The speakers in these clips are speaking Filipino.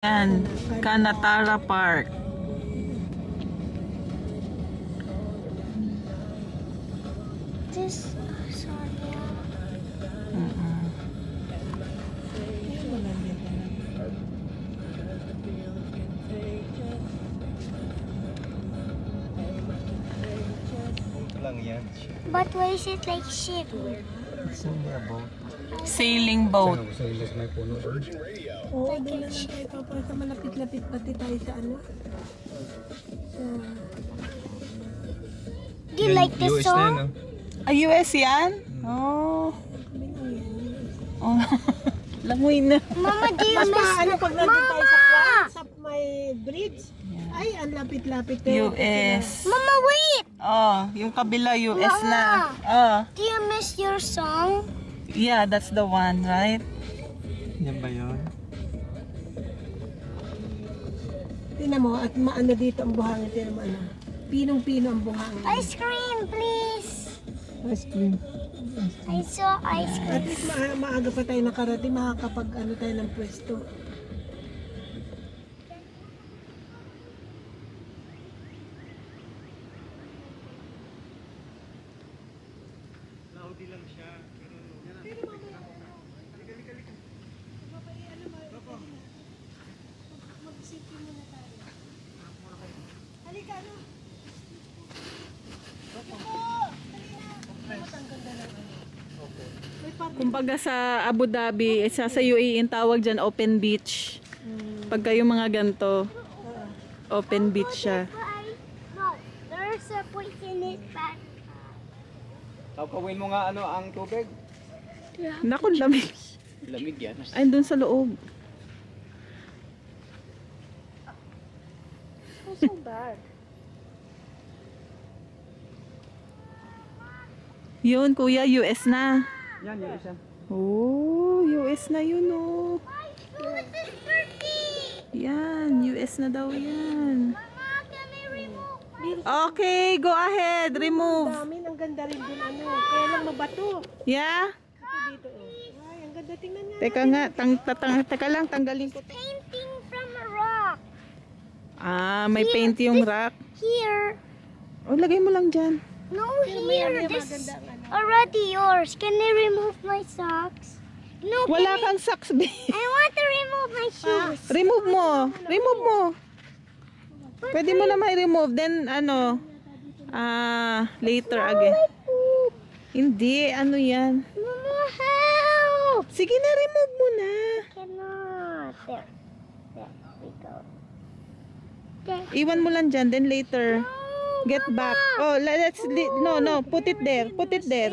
Yan, Kanatara Park. This sorry. But why is it like ship? It's only a boat. Sailing boat. Oo, doon na lang tayo papasa. Malapit-lapit pati tayo sa ano. Do you like this song? US yan? Oh. Oh. Lamoy na. Mama, do you Mas miss paano pag nandun tayo sa kwan, sa may bridge? Ay, ang lapit-lapit tayo. US. Mama, wait! Oh, yung kabila US na. Mama. Oh. Do you miss your song? Yeah, that's the one, right? Yan ba yun? Tingnan mo, at maano dito ang buhangin. Tingnan mo, ano. Pinong-pino ang buhangin. Ice cream, please! Ice cream. I saw ice cream. At least maaga pa tayo nakarating, makakapag ano tayo ng pwesto. Naudi lang siya. Halika, ano? Kumbaga sa Abu Dhabi, sa UAE, ang tawag dyan open beach. Pagka yung mga ganito, open beach siya. No, there's a poison in it back. Tapawin mo nga ano ang tubig. Naku, lamig. Lamig yan. Ay, doon sa loob. So bad. Yun, kuya, US na. Yan, yun siya. Oh, US na yun, oh. This is Turkey! Yan, US na daw yan. Mama, can I remove my... Okay, go ahead, remove. Dami, ang ganda rin dun, ano. Kaya lang mabato. Yeah? Ito dito, oh. Ay, ang ganda. Tingnan nga. Teka nga, teka lang, tanggalin ko. Painting from a rock. Ah, may paint yung rock. Here. Oh, lagay mo lang dyan. No, May ano here. yung This maganda ang ano. already yours. Can I remove my socks? No, Wala can kang socks, babe. I want to remove my shoes. Remove mo. Remove mo. Pwede mo na may remove. Then, ano, later again. Poop. Hindi, ano yan. Mama, help! Sige na, remove mo na. Cannot. There. There we go. There. Iwan mo lang dyan, then later. No, Get back. Oh, no, put it there. Put it there.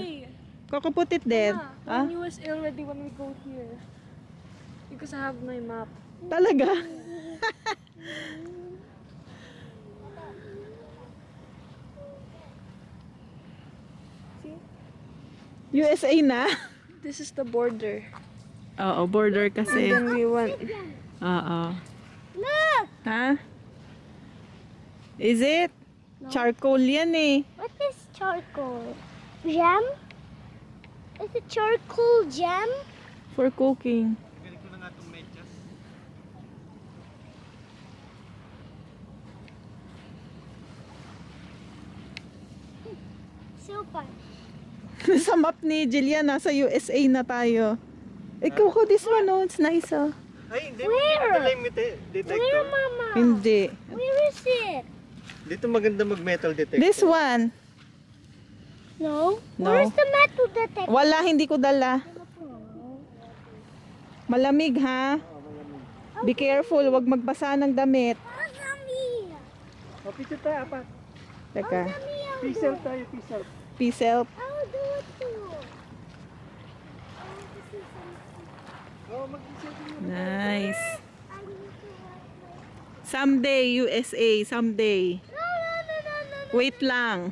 Coco, put it there. Ah? USA already when we go here. Because I have my map. Talaga? USA na? This is the border. Oo, border kasi. Then we went. Oo. Look! Ha? Is it? Charcoal yan eh. What is charcoal? Jam? Is it charcoal jam? For cooking. Galing ko na nga itong medyas. So fun. Sa map ni Jillian, nasa USA na tayo. Ikaw ko, this one, oh. It's nice, oh. Ay, hindi. Where? Maganda yung detector. Where, Mama? Hindi. Where is it? Dito maganda mag-metal detector. This one. No. No. Where's the metal detector? Wala, hindi ko dala. Malamig, ha? Be careful, wag magbasa ng damit. Oh, picture tayo, apat. Teka. Peace out tayo, peace out. Peace out. I'll do it too. Oh, mag-isip mo. Nice. I need to wash my... Someday, USA. Someday. No, no, no, no, no, no. Wait lang.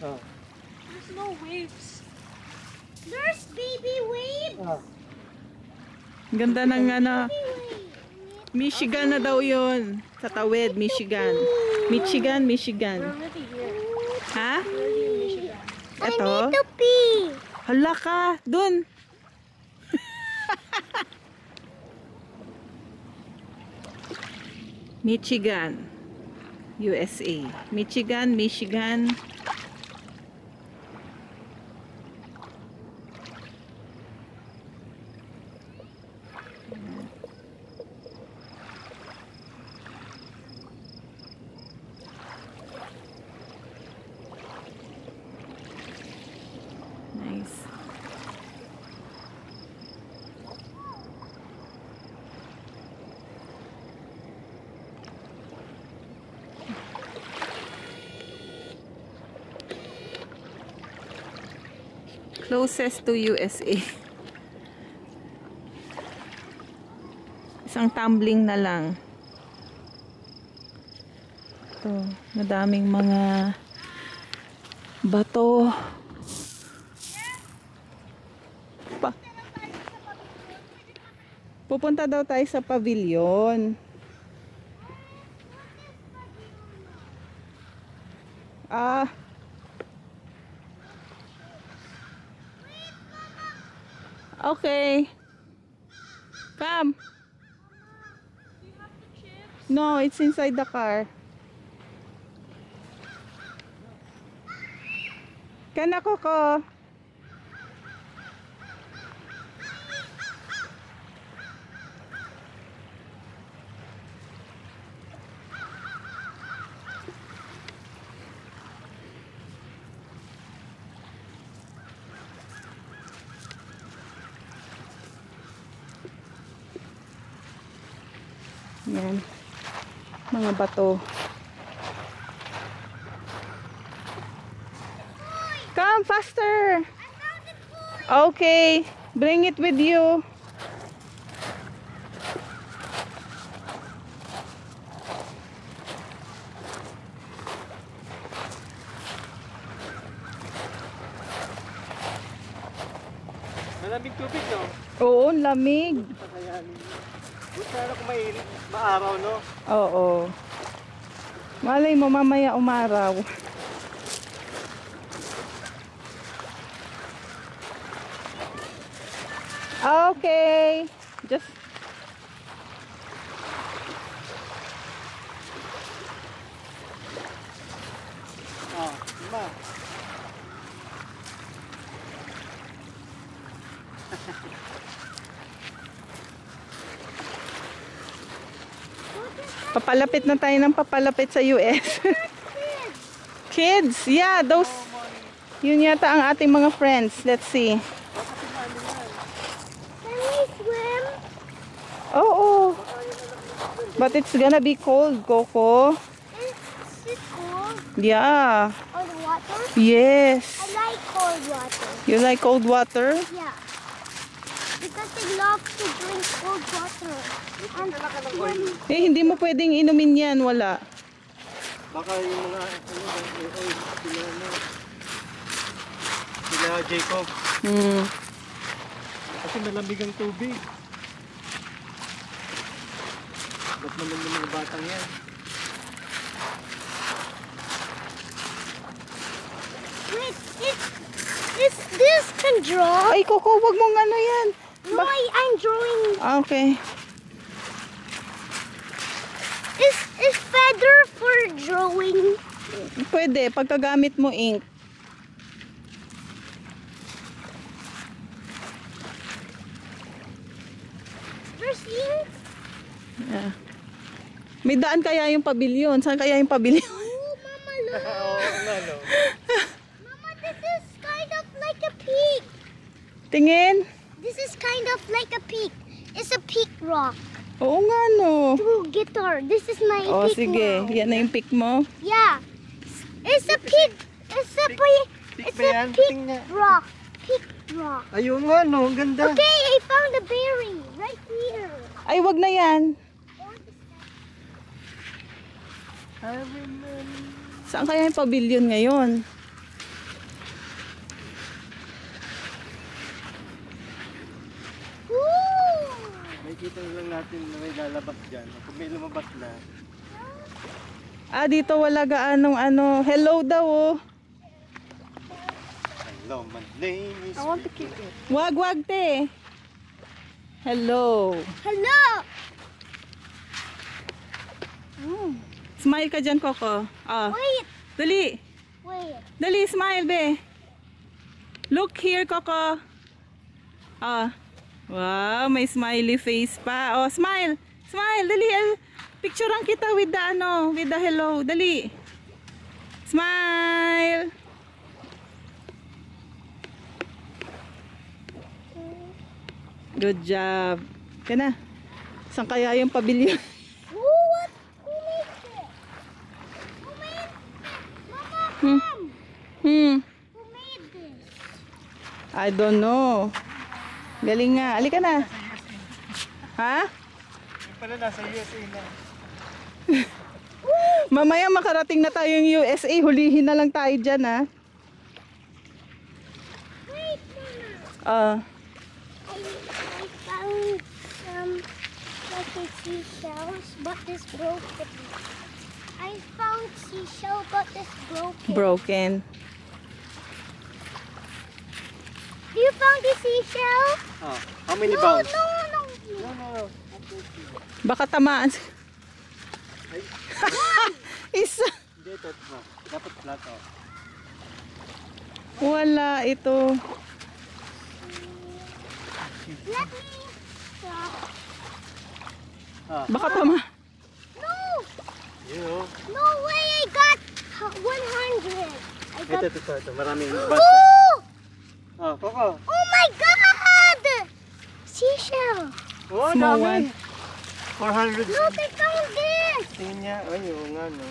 Oh. There's no waves. There's baby waves. Ah. Ganda ng ano. Baby waves. Michigan na daw yun. Sa tawid, Michigan. Michigan. We're really here. Ha? Really in Michigan. I Ito? need to pee. Hala ka, dun. Michigan, USA. Michigan, Michigan. Nice. Closest to USA. Isang tumbling na lang. Ito, madaming mga bato. Pupunta daw tayo sa pavilion. Ah. Okay. Come. No, it's inside the car. Kana ko. Yan. Mga bato. Come faster. Okay. Bring it with you. Malamig tubig, no? Oo, lamig. Buta na kung may maaraw, no? Oo. Malay mo mamaya umaraw. Okay. Just Ma. papalapit na tayo ng papalapit sa US. Kids, yeah, those yun yata ang ating mga friends. Let's see. Can we swim? Oo. But it's gonna be cold, Coco. Is it cold? Yeah. Or the water? Yes. I like cold water. You like cold water? Yeah. Because I love to drink cold water. And when Eh, hindi mo pwedeng inumin yan. Wala. Baka yung mga, sila Jacob. Hmm. Kasi malamig ang tubig. Ba't naman yung mga batang yan? wait, is this can draw? Ay, Coco, wag mong ano yan. No, I'm drawing. Okay. Is feather for drawing? Pwede, pagkagamit mo ink. There's ink. Yeah. May daan kaya yung pavilion? Saan kaya yung pavilion? Oh, Mama, look. Oo nga, no? Mama, this is kind of like a peak. Tingin? This is kind of like a peak. It's a peak rock. Oo nga, no. Through guitar. This is my O, peak sige. now. Yan na yung pick mo. Yeah. It's a peak. It's a peak. Peak It's ba a yan? peak Tingnan. rock. Peak rock. Ayun nga, no? Ang ganda. Okay, I found a berry right here. Ay, wag na yan. Saan kaya yung pavilion ngayon? Woo! Nakikita lang natin na may lalabas dyan. Kung may lumabas na. Dito wala gaanong ano. Hello daw oh. Hello, my name is... I want to keep it. Wag te. Hello. Hello! Smile ka dyan, Coco. Wait! Dali. Wait. Dali, smile, be. Look here, Coco. Wow, may smiley face pa. Smile. Smile, dali. Picturean kita with the with the hello. Dali. Smile. Good job. Kana. Saan kaya yung pavilion? Who made it? Who made it? Mama, come! Who made this? I don't know. Galing nga. Alika na. Ha? Yung pala nasa USA na. Mamaya makarating na tayong USA. Hulihin na lang tayo dyan, ha? Wait, Mama. I found some fucking seashells, but this broken. I found seashell, but this broken. Broken. Do you found the seashell? How many No, bounds? no. No. Baka tamaan. Isa. Hindi, ito. Dapat flat, Wala ito. Let me stop. Baka tama. No, You know. no way. I got 100. I got. Ito. Maraming Oh! basta. Coco. Oh my God! Seashell. Oh, Small dami. 400. Look, I found this. Tingnan niya. Ay, oo nga, no.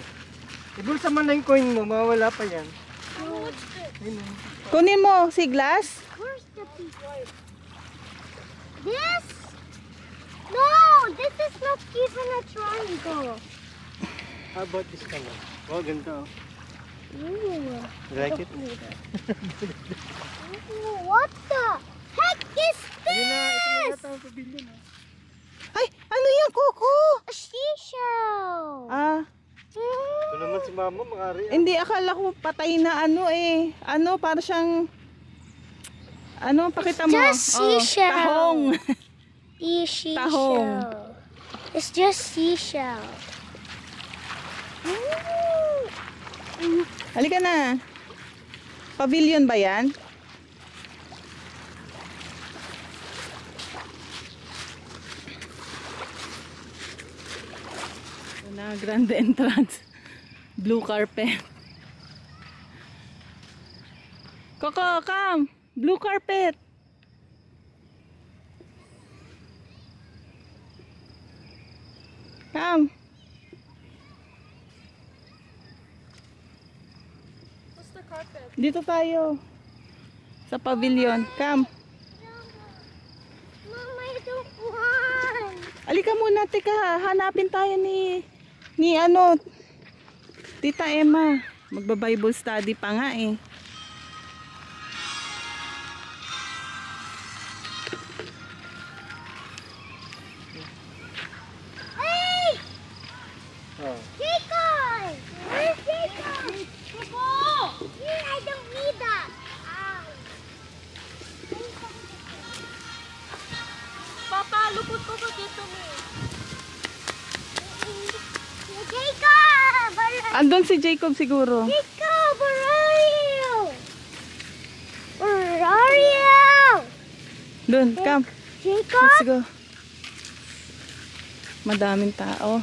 Ibulsa man na yung coin mo, mawawala pa yan. What's this? Ayun, Kunin mo si Glass. Where's the piece? This? No, this is not even a triangle. How about this color? Oh, ganda. Ooh. You like it? Ooh, what the heck is Ayun na, ito na this? yata ang pavilion. Ay, ano yan, Coco? A seashell. Ito naman si mama, makari. Hindi, akala ko patay na para siyang pakita mo. Just seashell. Tahong. Seashell. Tahong. It's just seashell. Ooh. Halika na. Pavilion ba yan? Ito na, grand entrance. Blue carpet. Coco, come! Blue carpet! Come! What's the carpet? Dito tayo. Sa pavilion. Come! Mama, I don't want. Alika muna, teka. Hanapin tayo ni Tita Emma. Magba-Bible study pa nga eh. Hey! Oh. Jacob! Where's Jacob? Here, I don't need that. Papa, lupot ko ba dito mo? Jacob! Andun si Jacob siguro. Jacob, where are you? Where are you? Doon, come. Jacob? Let's go. Madaming tao.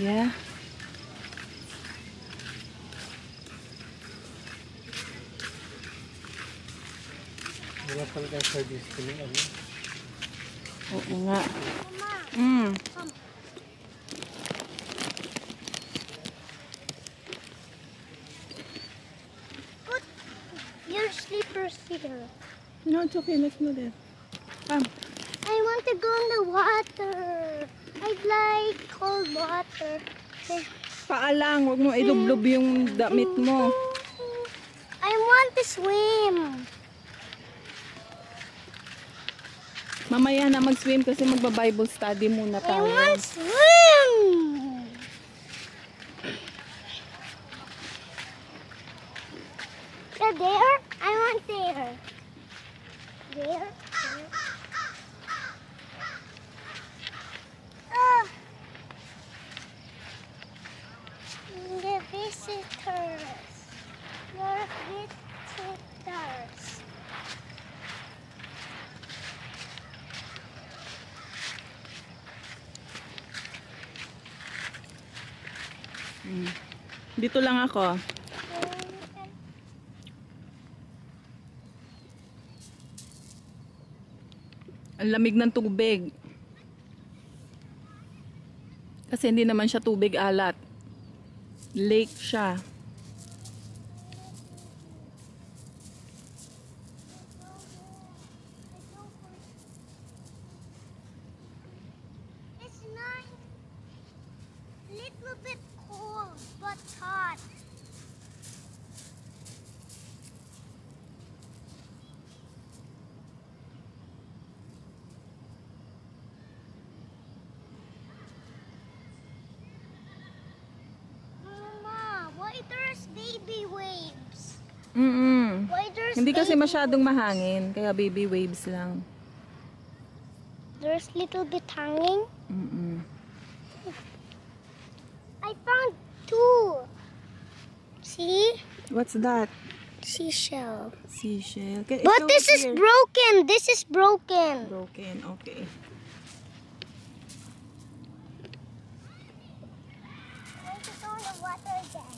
Yeah. Wala pala tayong service ko ng ano. Oo nga. Mama, Mm. put your slippers here. No, it's okay. Let's move there. Come. I want to go in the water. I'd like cold water. Paalang, huwag mo ilublob yung damit mo. I want to swim. Mamaya na mag-swim kasi magba-Bible study muna I tayo. want swim. Yeah, there. I want there. There. Ah. The visitors. Your visitors. Dito lang ako. Ang lamig ng tubig. Kasi hindi naman siya tubig alat. Lake siya. It's not little bit cold, but hot. Mama, why there's baby waves? Why there's Hindi kasi baby masyadong mahangin. Kaya baby waves lang. There's little bit hanging. I found two. See? What's that? Seashell. Seashell. But this is broken. This is broken. broken. Okay. I want to go in the water again.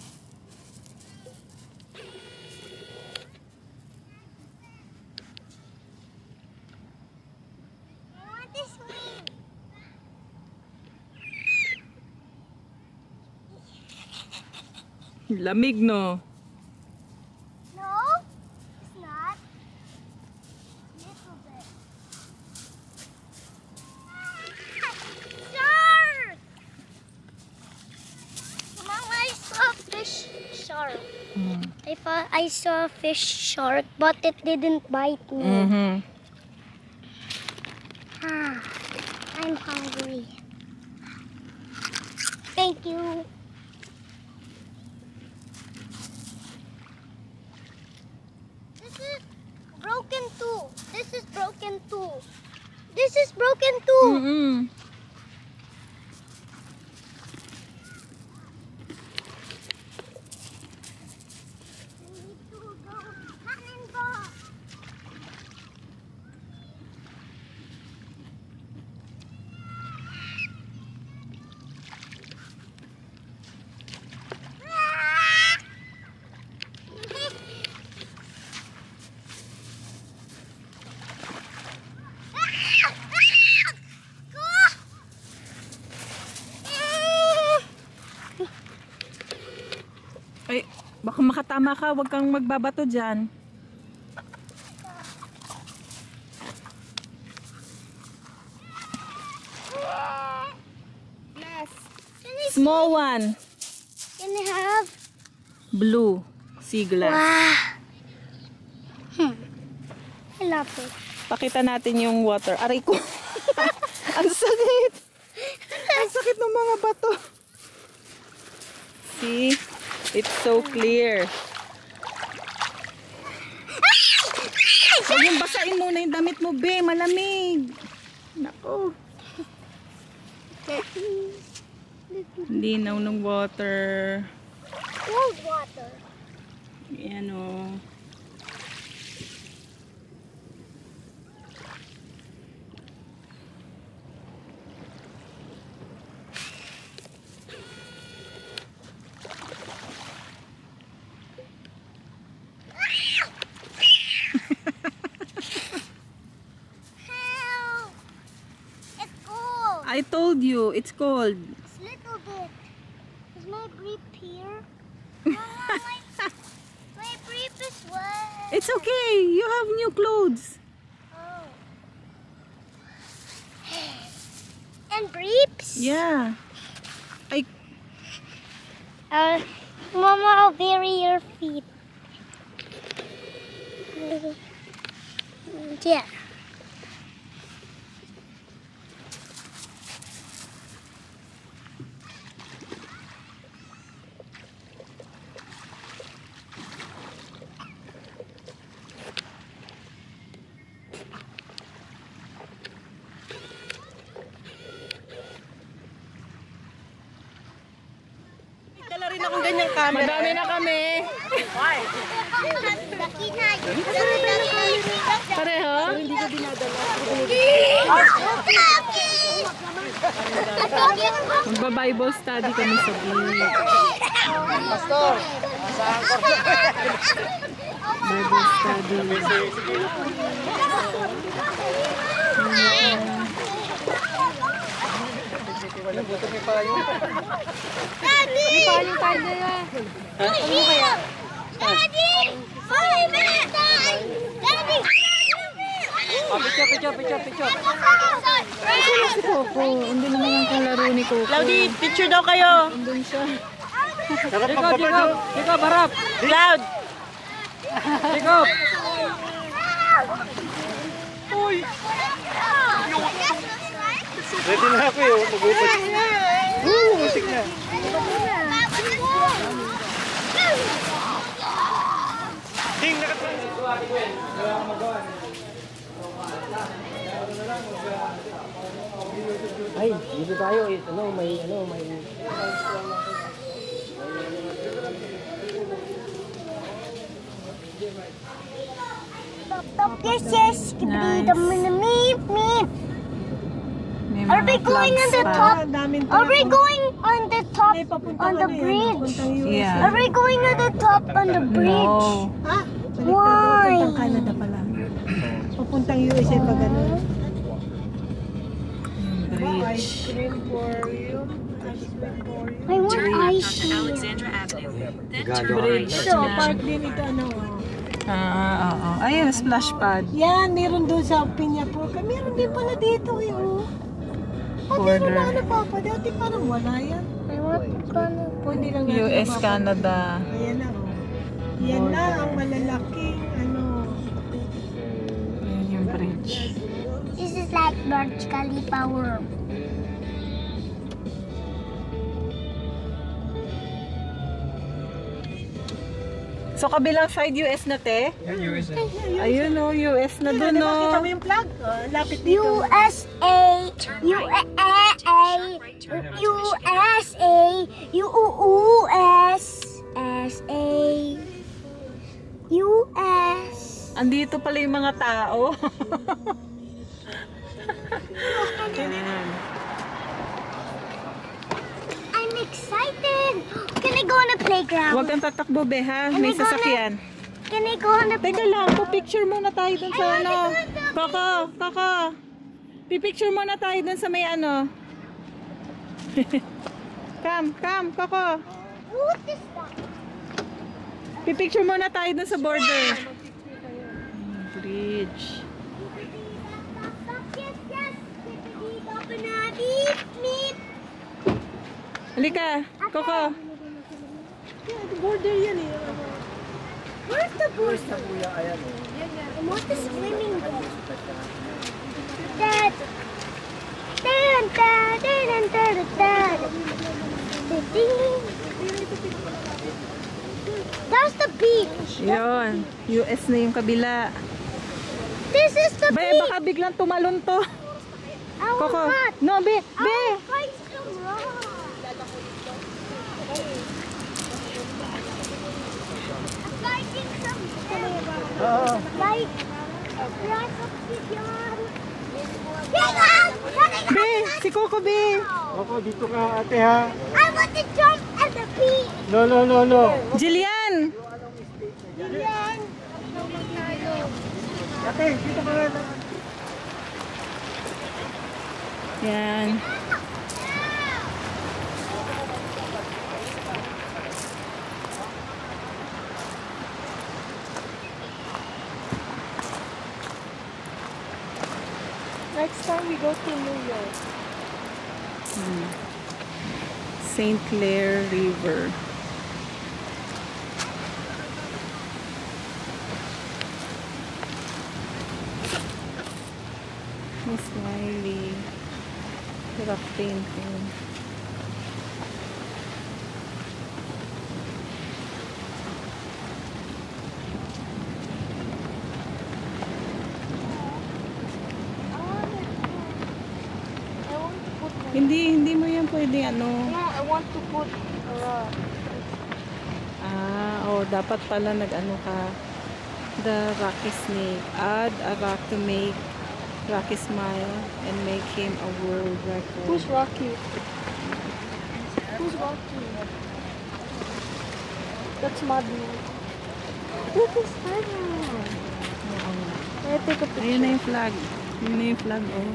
I want to swim. Lamig, no? No, it's not. Little bit. Shark! Mama, I saw a fish shark. I saw a fish shark, but it didn't bite me. Ah, I'm hungry. Thank you. This is broken too. This is broken too. This is broken too. We need to go cannonball. Ay, baka makatama ka. Huwag kang magbabato dyan. Small one. Can I have? Blue. Sea glass. Wow. I love it. Pakita natin yung water. Aray ko. Ang sakit. Ang sakit ng mga bato. See? It's so clear. Huwag yung basain muna yung damit mo, be. Malamig. Nako. Linaw ng water. Cold water. Ayan o. Help! It's cold. I told you, it's cold. It's little bit. Is my brief here? Mama, my brief is wet. It's okay. You have new clothes. Oh. And briefs? Yeah. I Mama, I'll bury your feet. Yeah. na akong ganyang camera. Madami na kami. Pareho? Hindi ko dinadala. Magba-Bible study kami sa beach. Pastor, Bible study. Buto may payo. Daddy! Daddy! Daddy! Hoy, man! Daddy! Picture. Si Coco. Hindi naman ang kalaro ni Coco. Cloudy, picture daw kayo. Andun siya. Sarap magpapadyo. Jacob, harap. Cloud. Jacob. Ready na ako yun. Mag-upad. Musik na. Ding, Ay, dito tayo. May Yes, Nice. meep. May Are we mga going on flags the pa. top? Ang daming Are we going on the top May papuntang on the ano yan, bridge? papuntang US. Yeah. Are we going on the top on the bridge? No. Ha? Why? Papuntang Canada pala. Papuntang USA pa ganun. Bridge. Ice cream for you. Ice cream for you. I want ice cream. Bridge. So, park din ito ano. Oo. Ayun, splash pad. Yan, meron doon sa Piña Proca. Meron din pala dito eh. Oh. Meron na ano papa. Dati parang wala yan. I want to Pwede lang natin US, mapapa- Canada. Ayan na oh. Yan na ang malalaking ano. Ayun yung bridge. This is like Burj Khalifa world. So, kabilang side US na, te? Yan, USA. Ayun, oh, US na dun, Nakita oh. mo yung flag? Oh, lapit dito. USA, US. Andito pala yung mga tao. Ayan. I'm excited. Can I go on the playground? Huwag kang tatakbo, be, ha? May sasakyan. Can I go on the Teka lang, picture muna tayo dun sa ano. Koko. Pipicture muna tayo dun sa may ano. Come, Koko. What is that? Pipicture muna tayo dun sa border. Bridge. Yes. Beep, beep. Halika, Koko. Border yan eh. Where's the board? kuya, ayan o. I want the swimming pool. Dad. Dad, dad, dad, dad, dad. That's the beach. Yun, US na yung kabila. This is the Be, beach. baka biglang tumalon to. I want Koko. that. No, be. I want to find some rock. I'm finding some like grass obsidian. Be, si Coco, be. Ako, dito ka ate ha. I want to jump at the beach. No. Jillian. Ate, dito ka nga. Yan. Next time we go to New York. St. Clair River. Miss Wiley. Rock painting. I want to put Hindi mo yan pwede ano. no, I want to put a rock. Dapat pala nag-ano ka. The Rocky snake. Add a rock to make Rocky smile and make him a world record. Who's Rocky? Who's Rocky? That's Madu. Look, it's Spider-Man. I take a picture. Ayun na yung flag. Yun na yung flag, oh.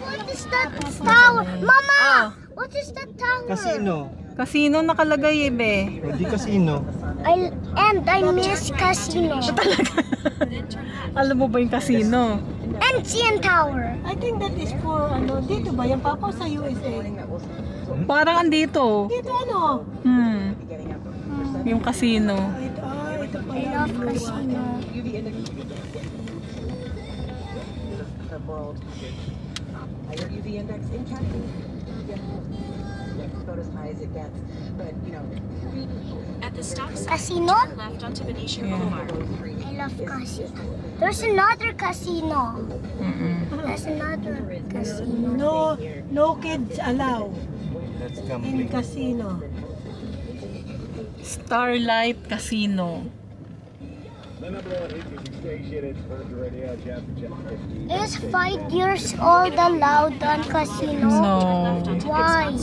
What is that tower? Mama! What is that tower? Casino. Casino nakalagay, be. Hindi casino. I miss casino. Alam mo ba yung casino? And CN Tower. I think that is for, ano, dito ba? Yung papa sa USA. Parang andito. Dito ano? Yung casino. Ito pa I love casino. Higher UV index in Canada. About as high as it gets, but you know. At the stop sign, Casino? left onto Benicia Boulevard. I love casino. There's another casino. There's another casino. No kids allowed That's in gambling. casino. Starlight Casino. Is 5 years old allowed on casino? No. Why?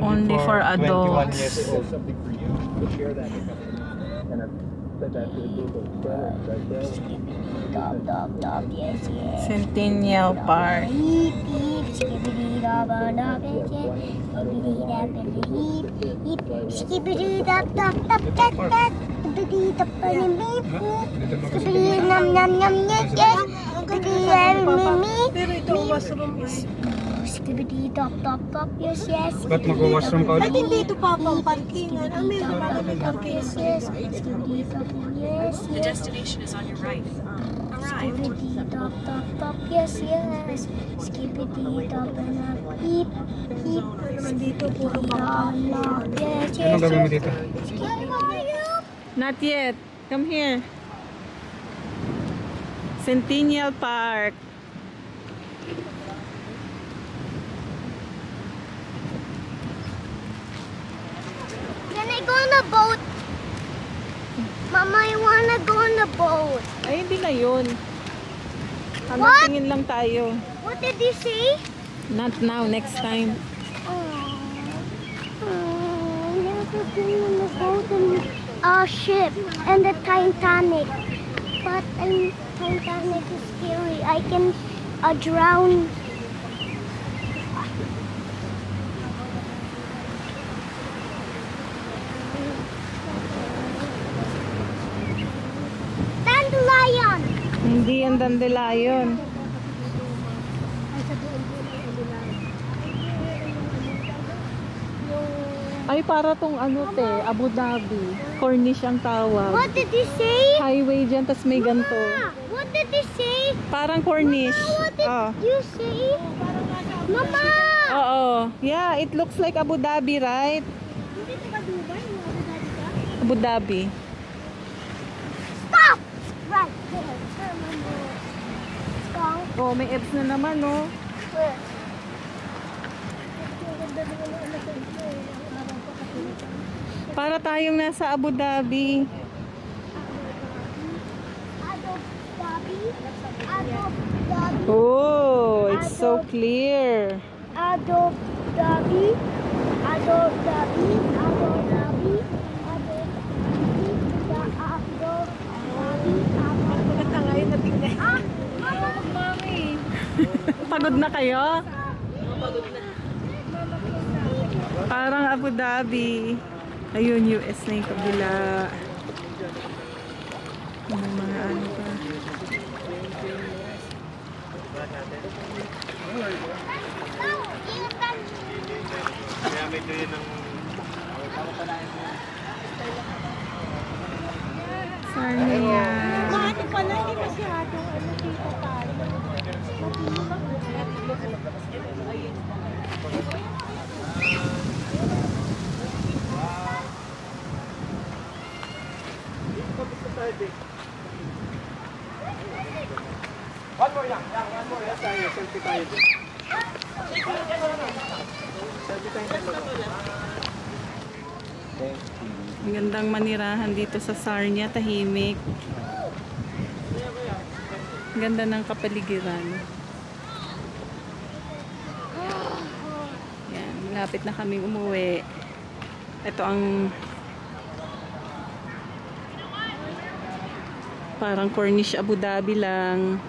Only for 21 adults. years old. Yes, yes. Centennial Park. Beep, beep, skibbity-dab-dab, beep, skibbity-dab-dab-dab, tat-tat, skibbity-dab-dab-beep, skibbity-nam-nam-nam-nyek, skibbity-nam-mimi, Pero ito washroom is... skibbity-dab-dab-dab, yes, yes. Ba't mag-washroom ka Ay, ulit? hindi ito papa ang parkingan. Ah, meron pa kami parkingan. Yes, yes, skibbity-dab, yes, The yes. destination is on your right. Arrive. Skibbity-dab-dab-dab, yes, yes. Skibbity-dab-dab, beep, beep. Naman dito, puro papa. Yes, yes. Anong gagawin mo dito? Not yet. Come here. Centennial Park. Can I go on a boat? Mama, I wanna go on a boat. Ay, hindi na yun. What? Tingin lang tayo. What did you say? Not now, next time. I never been on a boat and a ship and the Titanic. But Titanic is scary. I can drown. Dandelion. Hindi yan dandelion. Ay, para tong ano te, Abu Dhabi. Corniche ang tawag. What did you say? Highway dyan, tas may ganito. Mama, what did you say? Parang Corniche. What did Oh. you say? Mama! Oo. Yeah, it looks like Abu Dhabi, right? Abu Dhabi. Stop! Right there. Turn on the stop. Oh, may apps na naman, no? Where? Para tayong nasa Abu Dhabi. Abu Dhabi. Abu Dhabi. Oh, it's so clear. Abu Dhabi. Abu Dhabi. Abu Dhabi. Abu Dhabi. Abu Dhabi. Abu Pagod na kayo? Parang Abu Dhabi. Ayun, US na yung kabila. May mga ano pa. Sarnia. Ano pala, hindi masyado, ano, dito tayo. One more lang. One more lang tayo. Selfie tayo dyan. Selfie tayo dalawa. Ang gandang manirahan dito sa Sarnia, tahimik. Ang ganda ng kapaligiran. Yan, malapit na kaming umuwi. Ito ang parang Corniche Abu Dhabi lang.